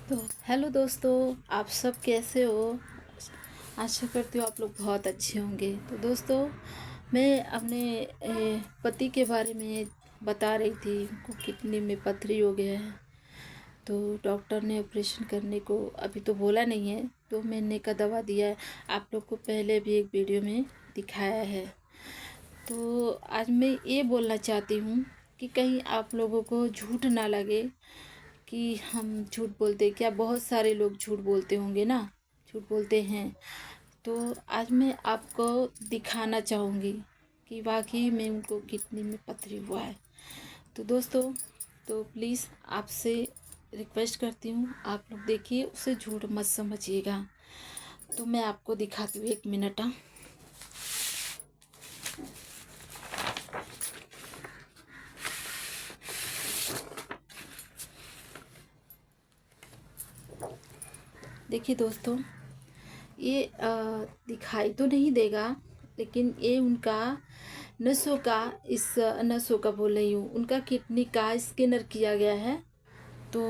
तो हेलो दोस्तों, आप सब कैसे हो। आशा करती हूँ आप लोग बहुत अच्छे होंगे। तो दोस्तों, मैं अपने पति के बारे में बता रही थी। उनको किडनी में पथरी हो गया है, तो डॉक्टर ने ऑपरेशन करने को अभी तो बोला नहीं है, 2 महीने का दवा दिया है। आप लोग को पहले भी एक वीडियो में दिखाया है। तो आज मैं ये बोलना चाहती हूँ कि कहीं आप लोगों को झूठ ना लगे कि हम झूठ बोलते। क्या बहुत सारे लोग झूठ बोलते होंगे ना, झूठ बोलते हैं। तो आज मैं आपको दिखाना चाहूँगी कि वाकई में उनको किडनी में पथरी हुआ है। तो दोस्तों, तो प्लीज़ आपसे रिक्वेस्ट करती हूँ, आप लोग देखिए, उसे झूठ मत समझिएगा। तो मैं आपको दिखाती हूँ, 1 मिनट। देखिए दोस्तों, ये दिखाई तो नहीं देगा, लेकिन ये उनका नसों का, इस नसों का बोल रही हूँ, उनका किडनी का स्कैनर किया गया है। तो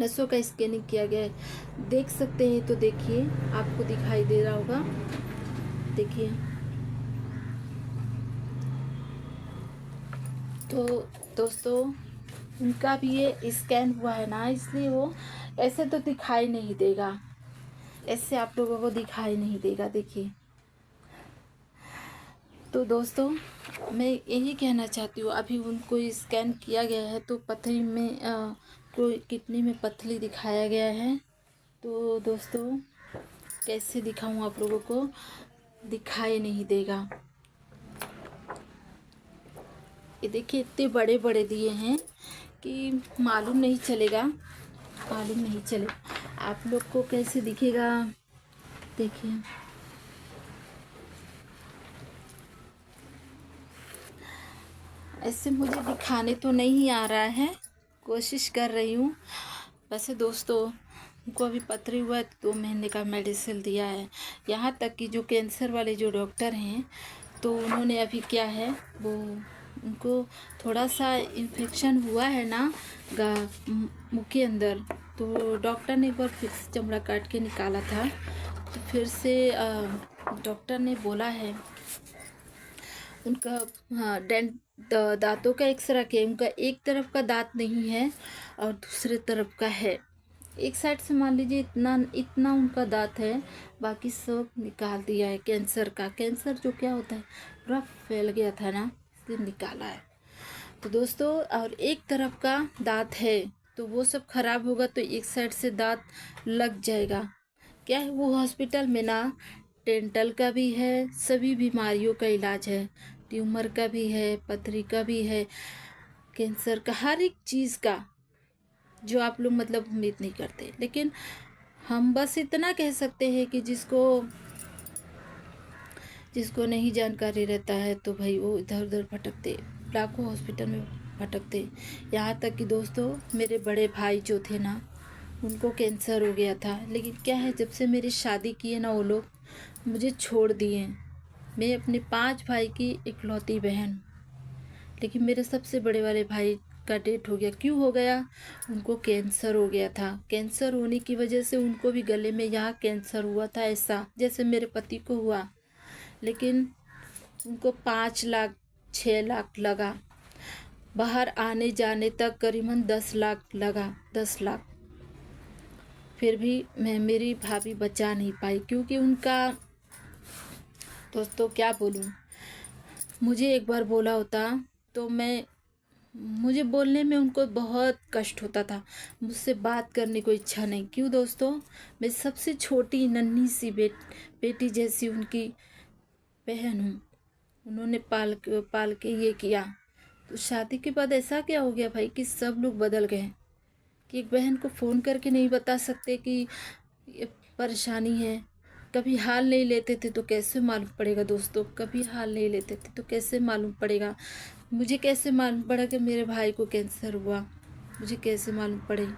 नसों का स्कैनिंग किया गया है, देख सकते हैं। तो देखिए, आपको दिखाई दे रहा होगा, देखिए। तो दोस्तों, उनका भी ये स्कैन हुआ है ना, इसलिए वो ऐसे तो दिखाई नहीं देगा, ऐसे आप लोगों को दिखाई नहीं देगा। देखिए, तो दोस्तों, मैं यही कहना चाहती हूँ, अभी उनको स्कैन किया गया है तो पथरी में कोई किडनी में पथरी दिखाया गया है। तो दोस्तों, कैसे दिखाऊँ आप लोगों को, दिखाई नहीं देगा। ये देखिए, इतने बड़े बड़े दिए हैं कि मालूम नहीं चलेगा, मालूम नहीं चलेगा आप लोग को कैसे दिखेगा। देखिए, ऐसे मुझे दिखाने तो नहीं आ रहा है, कोशिश कर रही हूँ। वैसे दोस्तों, उनको अभी पथरी हुआ है तो 2 महीने का मेडिसिन दिया है। यहाँ तक कि जो कैंसर वाले जो डॉक्टर हैं, तो उन्होंने अभी क्या है, वो उनको थोड़ा सा इन्फेक्शन हुआ है ना मुँह के अंदर। तो डॉक्टर ने एक बार फिर से चमड़ा काट के निकाला था। तो फिर से डॉक्टर ने बोला है उनका, हाँ, दांतों का एक्सरे किया। उनका एक तरफ का दांत नहीं है और दूसरे तरफ का है। एक साइड से मान लीजिए इतना इतना उनका दांत है, बाकी सब निकाल दिया है। कैंसर जो क्या होता है, पूरा फैल गया था ना, इसलिए निकाला है। तो दोस्तों, और एक तरफ का दांत है तो वो सब खराब होगा तो एक साइड से दांत लग जाएगा। क्या है, वो हॉस्पिटल में ना डेंटल का भी है, सभी बीमारियों का इलाज है। ट्यूमर का भी है, पथरी का भी है, कैंसर का, हर एक चीज़ का, जो आप लोग मतलब उम्मीद नहीं करते। लेकिन हम बस इतना कह सकते हैं कि जिसको जिसको नहीं जानकारी रहता है तो भाई वो इधर उधर भटकते, लाखों हॉस्पिटल में भटकते। यहाँ तक कि दोस्तों, मेरे बड़े भाई जो थे ना, उनको कैंसर हो गया था। लेकिन क्या है, जब से मेरी शादी की है ना, वो लोग मुझे छोड़ दिए। मैं अपने 5 भाई की इकलौती बहन, लेकिन मेरे सबसे बड़े वाले भाई का डेथ हो गया। क्यों हो गया, उनको कैंसर हो गया था। कैंसर होने की वजह से उनको भी गले में यहाँ कैंसर हुआ था, ऐसा जैसे मेरे पति को हुआ। लेकिन उनको 5 लाख 6 लाख लगा, बाहर आने जाने तक करीबन 10 लाख लगा, 10 लाख। फिर भी मेरी भाभी बचा नहीं पाई, क्योंकि उनका, दोस्तों क्या बोलूँ, मुझे एक बार बोला होता तो मुझे बोलने में उनको बहुत कष्ट होता था, मुझसे बात करने को इच्छा नहीं। क्यों दोस्तों, मैं सबसे छोटी नन्ही सी बेटी जैसी उनकी बहन हूँ। उन्होंने पाल के ये किया। तो शादी के बाद ऐसा क्या हो गया भाई कि सब लोग बदल गए, कि एक बहन को फ़ोन करके नहीं बता सकते कि ये परेशानी है। कभी हाल नहीं लेते थे तो कैसे मालूम पड़ेगा दोस्तों, कभी हाल नहीं लेते थे तो कैसे मालूम पड़ेगा। मुझे कैसे मालूम पड़ा कि मेरे भाई को कैंसर हुआ, मुझे कैसे मालूम पड़े।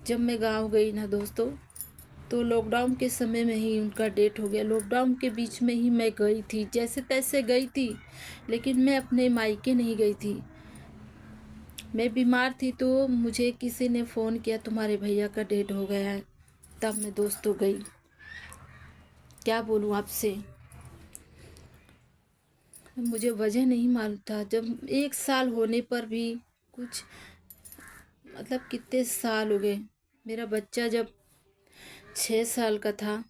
जब मैं गांव गई ना दोस्तों, तो लॉकडाउन के समय में ही उनका डेथ हो गया। लॉकडाउन के बीच में ही मैं गई थी, जैसे तैसे गई थी, लेकिन मैं अपने मायके नहीं गई थी। मैं बीमार थी तो मुझे किसी ने फ़ोन किया तुम्हारे भैया का डेथ हो गया है, तब मैं दोस्तों गई। क्या बोलूँ आपसे, मुझे वजह नहीं मालूम था। जब 1 साल होने पर भी कुछ मतलब कितने साल हो गए, मेरा बच्चा जब 6 साल का था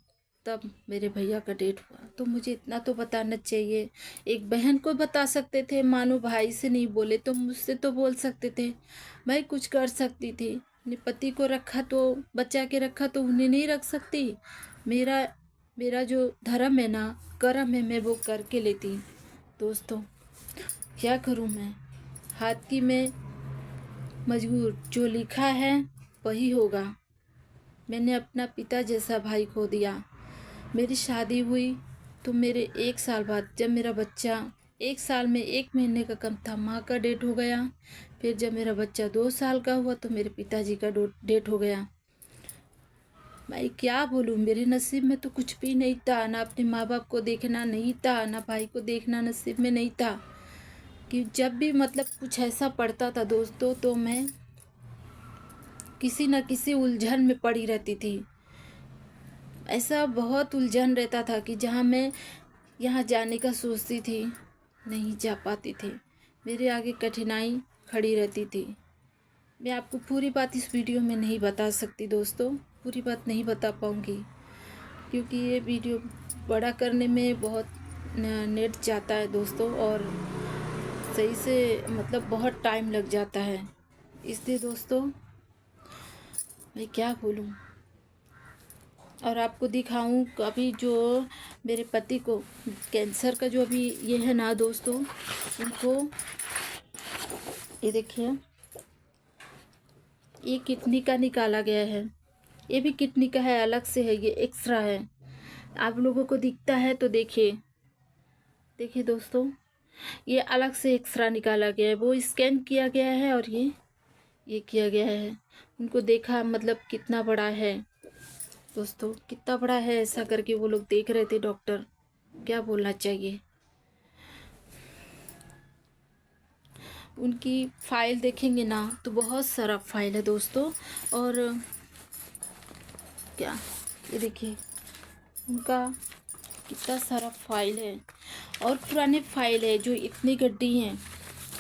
तब मेरे भैया का डेथ हुआ। तो मुझे इतना तो बताना चाहिए, एक बहन को बता सकते थे, मानो भाई से नहीं बोले तो मुझसे तो बोल सकते थे, मैं कुछ कर सकती थी। अपने पति को रखा तो बचा के रखा, तो उन्हें नहीं रख सकती? मेरा मेरा जो धर्म है ना, कर्म है, मैं वो करके लेती। दोस्तों क्या करूं मैं, हाथ की मैं मजबूर, जो लिखा है वही होगा। मैंने अपना पिता जैसा भाई खो दिया। मेरी शादी हुई तो मेरे 1 साल बाद, जब मेरा बच्चा 1 साल में 1 महीने का कम था, माँ का डेथ हो गया। फिर जब मेरा बच्चा 2 साल का हुआ तो मेरे पिताजी का डेथ हो गया। मैं क्या बोलूँ, मेरे नसीब में तो कुछ भी नहीं था, ना अपने माँ बाप को देखना नहीं था, ना भाई को देखना नसीब में नहीं था। कि जब भी मतलब कुछ ऐसा पड़ता था दोस्तों, तो मैं किसी न किसी उलझन में पड़ी रहती थी। ऐसा बहुत उलझन रहता था कि जहाँ मैं यहाँ जाने का सोचती थी, नहीं जा पाती थी। मेरे आगे कठिनाई खड़ी रहती थी। मैं आपको पूरी बात इस वीडियो में नहीं बता सकती दोस्तों, पूरी बात नहीं बता पाऊँगी, क्योंकि ये वीडियो बड़ा करने में बहुत नेट जाता है दोस्तों, और सही से मतलब बहुत टाइम लग जाता है। इसलिए दोस्तों मैं क्या बोलूँ, और आपको दिखाऊं अभी जो मेरे पति को कैंसर का जो अभी ये है ना दोस्तों, उनको ये देखिए, ये किडनी का निकाला गया है। ये भी किडनी का है, अलग से है, ये एक्स्ट्रा है। आप लोगों को दिखता है तो देखिए, देखिए दोस्तों, ये अलग से एक्स्ट्रा निकाला गया है, वो स्कैन किया गया है और ये किया गया है। उनको देखा मतलब कितना बड़ा है दोस्तों, कितना बड़ा है, ऐसा करके वो लोग देख रहे थे डॉक्टर। क्या बोलना चाहिए, उनकी फाइल देखेंगे ना तो बहुत सारा फाइल है दोस्तों। और क्या, ये देखिए उनका कितना सारा फाइल है, और पुराने फाइल है जो इतनी गड्डी हैं।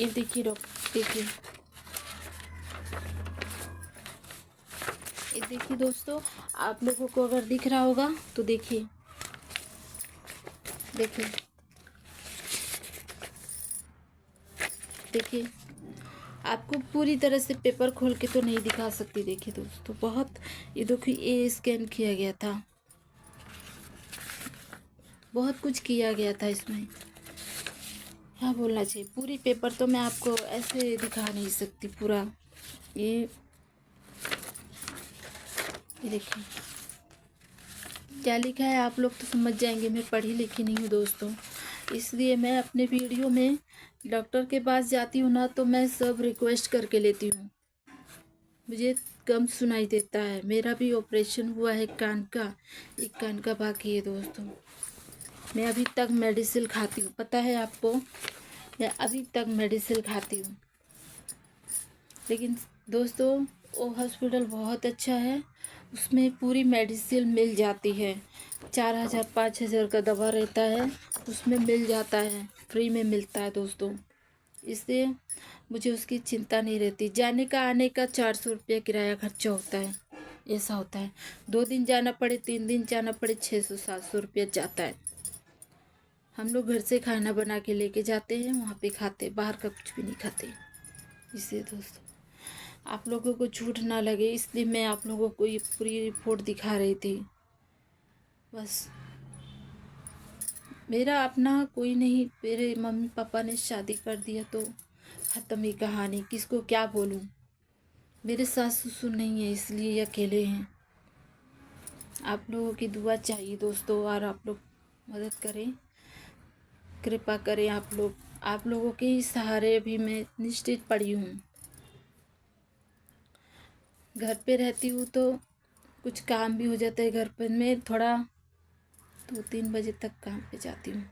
ये देखिए डॉक्टर, देखिए, ये देखिए दोस्तों, आप लोगों को अगर दिख रहा होगा तो देखिए, देखिए, देखिए, आपको पूरी तरह से पेपर खोल के तो नहीं दिखा सकती। देखिए दोस्तों, बहुत, ये देखिए, ये स्कैन किया गया था, बहुत कुछ किया गया था इसमें। क्या बोलना चाहिए, पूरी पेपर तो मैं आपको ऐसे दिखा नहीं सकती पूरा। ये देखिए क्या लिखा है, आप लोग तो समझ जाएंगे, मैं पढ़ी लिखी नहीं हूँ दोस्तों, इसलिए मैं अपने वीडियो में डॉक्टर के पास जाती हूँ ना, तो मैं सब रिक्वेस्ट करके लेती हूँ। मुझे कम सुनाई देता है, मेरा भी ऑपरेशन हुआ है कान का, एक कान का बाकी है दोस्तों। मैं अभी तक मेडिसिन खाती हूँ, पता है आपको, मैं अभी तक मेडिसिन खाती हूँ। लेकिन दोस्तों वो हॉस्पिटल बहुत अच्छा है, उसमें पूरी मेडिसिन मिल जाती है। 4,000 5,000 का दवा रहता है, उसमें मिल जाता है, फ्री में मिलता है दोस्तों। इसलिए मुझे उसकी चिंता नहीं रहती। जाने का आने का 400 रुपया किराया खर्चा होता है, ऐसा होता है। 2 दिन जाना पड़े, 3 दिन जाना पड़े, 600 700 रुपया जाता है। हम लोग घर से खाना बना के लेके जाते हैं, वहाँ पे खाते, बाहर का कुछ भी नहीं खाते। इसलिए दोस्तों आप लोगों को झूठ ना लगे, इसलिए मैं आप लोगों को ये पूरी रिपोर्ट दिखा रही थी। बस मेरा अपना कोई नहीं, मेरे मम्मी पापा ने शादी कर दिया तो ख़त्म ही कहानी, किसको क्या बोलूँ। मेरे सास ससुर नहीं है, इसलिए अकेले हैं। आप लोगों की दुआ चाहिए दोस्तों, और आप लोग मदद करें, कृपा करें आप लोग। आप लोगों के ही सहारे अभी मैं निश्चित पड़ी हूँ। घर पे रहती हूँ तो कुछ काम भी हो जाता है घर पर, मैं थोड़ा 2-3 बजे तक काम पे जाती हूँ।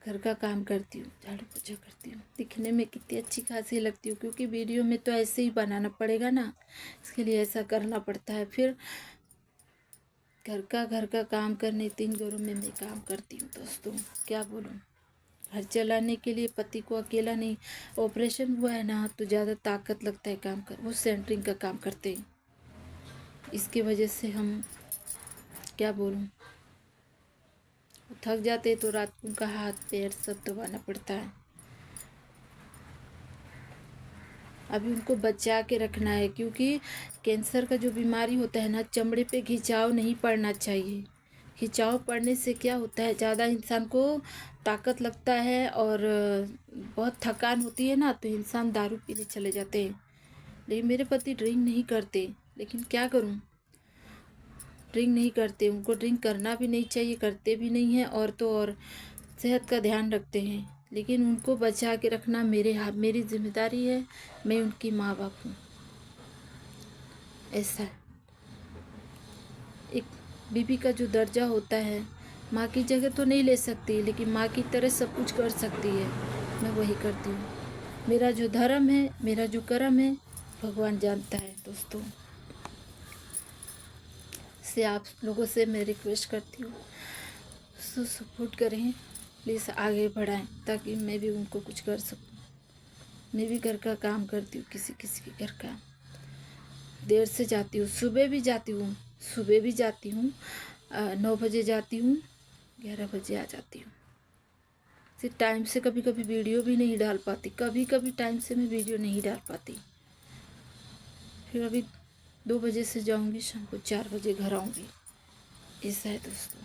घर का काम करती हूँ, झाड़ू पोछा करती हूँ। दिखने में कितनी अच्छी खासी लगती हूँ, क्योंकि वीडियो में तो ऐसे ही बनाना पड़ेगा ना, इसके लिए ऐसा करना पड़ता है। फिर घर का काम करने 3 घरों में मैं काम करती हूँ दोस्तों, क्या बोलूँ। घर चलाने के लिए पति को अकेला नहीं, ऑपरेशन हुआ है ना तो ज़्यादा ताकत लगता है काम कर, वो सेंटरिंग का काम करते हैं। इसकी वजह से हम क्या बोलूँ, थक जाते तो रात को उनका हाथ पैर सब दबाना पड़ता है। अभी उनको बचा के रखना है, क्योंकि कैंसर का जो बीमारी होता है ना, चमड़े पे खिंचाव नहीं पड़ना चाहिए। खिंचाव पड़ने से क्या होता है, ज़्यादा इंसान को ताकत लगता है और बहुत थकान होती है ना, तो इंसान दारू पीने चले जाते हैं। लेकिन मेरे पति ड्रिंक नहीं करते, लेकिन क्या करूं, ड्रिंक नहीं करते। उनको ड्रिंक करना भी नहीं चाहिए, करते भी नहीं हैं, और तो और सेहत का ध्यान रखते हैं। लेकिन उनको बचा के रखना मेरी जिम्मेदारी है। मैं उनकी माँ बाप हूँ, ऐसा है। एक बीबी का जो दर्जा होता है, माँ की जगह तो नहीं ले सकती, लेकिन माँ की तरह सब कुछ कर सकती है। मैं वही करती हूँ। मेरा जो धर्म है, मेरा जो कर्म है, भगवान जानता है दोस्तों। से आप लोगों से मैं रिक्वेस्ट करती हूँ, सपोर्ट करें प्लीज़, आगे बढ़ाएं, ताकि मैं भी उनको कुछ कर सकूं। मैं भी घर का काम करती हूँ, किसी किसी के घर का। देर से जाती हूँ, सुबह भी जाती हूँ 9 बजे जाती हूँ, 11 बजे आ जाती हूँ। सिर्फ टाइम से कभी कभी वीडियो भी नहीं डाल पाती, कभी कभी टाइम से मैं वीडियो नहीं डाल पाती। फिर अभी 2 बजे से जाऊँगी, शाम को 4 बजे घर आऊँगी, ऐसा है दोस्तों।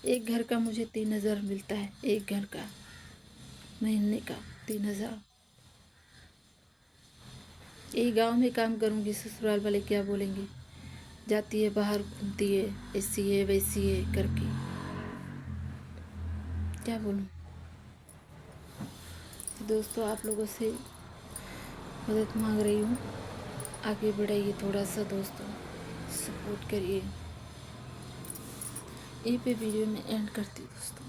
एक घर का मुझे 3,000 मिलता है, एक घर का महीने का 3,000। यही गांव में काम करूँगी, ससुराल वाले क्या बोलेंगे, जाती है बाहर घूमती है, ऐसी है वैसी है करके, क्या बोलूँ। तो दोस्तों आप लोगों से मदद मांग रही हूँ, आगे बढ़ाइए थोड़ा सा दोस्तों, सपोर्ट करिए। यहीं पे वीडियो में एंड करती हूँ दोस्तों।